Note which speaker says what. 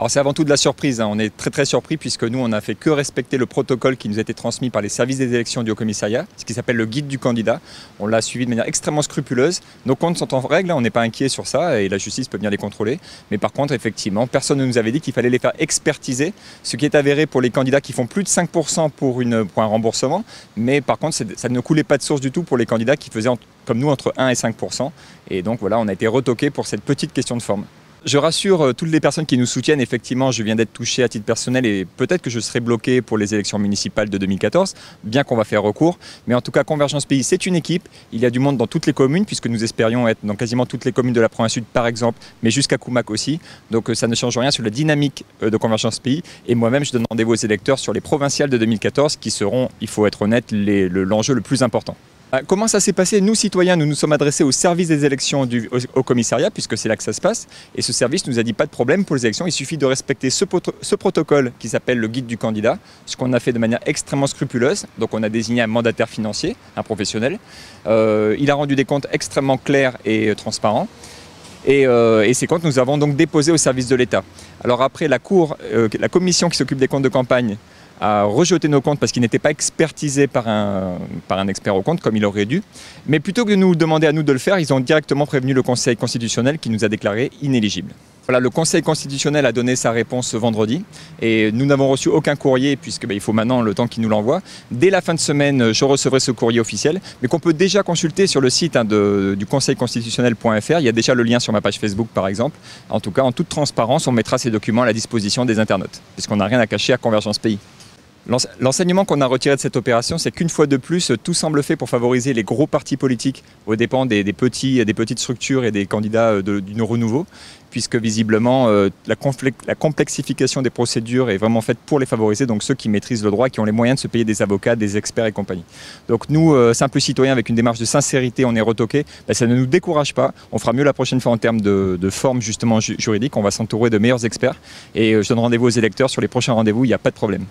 Speaker 1: Alors c'est avant tout de la surprise, hein. On est très surpris puisque nous on n'a fait que respecter le protocole qui nous a été transmis par les services des élections du Haut Commissariat, ce qui s'appelle le guide du candidat. On l'a suivi de manière extrêmement scrupuleuse. Nos comptes sont en règle, on n'est pas inquiet sur ça et la justice peut bien les contrôler. Mais par contre effectivement, personne ne nous avait dit qu'il fallait les faire expertiser, ce qui est avéré pour les candidats qui font plus de 5% pour un remboursement. Mais par contre ça ne coulait pas de source du tout pour les candidats qui faisaient comme nous entre 1 et 5%. Et donc voilà, on a été retoqué pour cette petite question de forme. Je rassure toutes les personnes qui nous soutiennent, effectivement, je viens d'être touché à titre personnel et peut-être que je serai bloqué pour les élections municipales de 2014, bien qu'on va faire recours. Mais en tout cas, Convergence Pays, c'est une équipe. Il y a du monde dans toutes les communes, puisque nous espérions être dans quasiment toutes les communes de la province sud, par exemple, mais jusqu'à Koumak aussi. Donc ça ne change rien sur la dynamique de Convergence Pays. Et moi-même, je donne rendez-vous aux électeurs sur les provinciales de 2014, qui seront, il faut être honnête, l'enjeu le plus important. Comment ça s'est passé? Nous, citoyens, nous nous sommes adressés au service des élections au commissariat, puisque c'est là que ça se passe. Et ce service nous a dit pas de problème pour les élections, il suffit de respecter ce protocole qui s'appelle le guide du candidat, ce qu'on a fait de manière extrêmement scrupuleuse. Donc on a désigné un mandataire financier, un professionnel. Il a rendu des comptes extrêmement clairs et transparents. Et ces comptes, nous avons donc déposés au service de l'État. Alors après, la commission qui s'occupe des comptes de campagne a rejeté nos comptes parce qu'ils n'étaient pas expertisés par un expert au compte comme il aurait dû. Mais plutôt que de nous demander à nous de le faire, ils ont directement prévenu le Conseil constitutionnel qui nous a déclaré inéligibles. Voilà, le Conseil constitutionnel a donné sa réponse ce vendredi et nous n'avons reçu aucun courrier puisque il faut maintenant le temps qu'il nous l'envoie. Dès la fin de semaine, je recevrai ce courrier officiel, mais qu'on peut déjà consulter sur le site du conseilconstitutionnel.fr. Il y a déjà le lien sur ma page Facebook par exemple. En tout cas, en toute transparence, on mettra ces documents à la disposition des internautes, puisqu'on n'a rien à cacher à Convergence Pays. L'enseignement qu'on a retiré de cette opération, c'est qu'une fois de plus, tout semble fait pour favoriser les gros partis politiques aux dépens des petites structures et des candidats du renouveau, puisque visiblement la complexification des procédures est vraiment faite pour les favoriser, donc ceux qui maîtrisent le droit et qui ont les moyens de se payer des avocats, des experts et compagnie. Donc nous, simples citoyens, avec une démarche de sincérité, on est retoqués, ça ne nous décourage pas, on fera mieux la prochaine fois en termes de forme justement juridique, on va s'entourer de meilleurs experts et je donne rendez-vous aux électeurs sur les prochains rendez-vous, il n'y a pas de problème.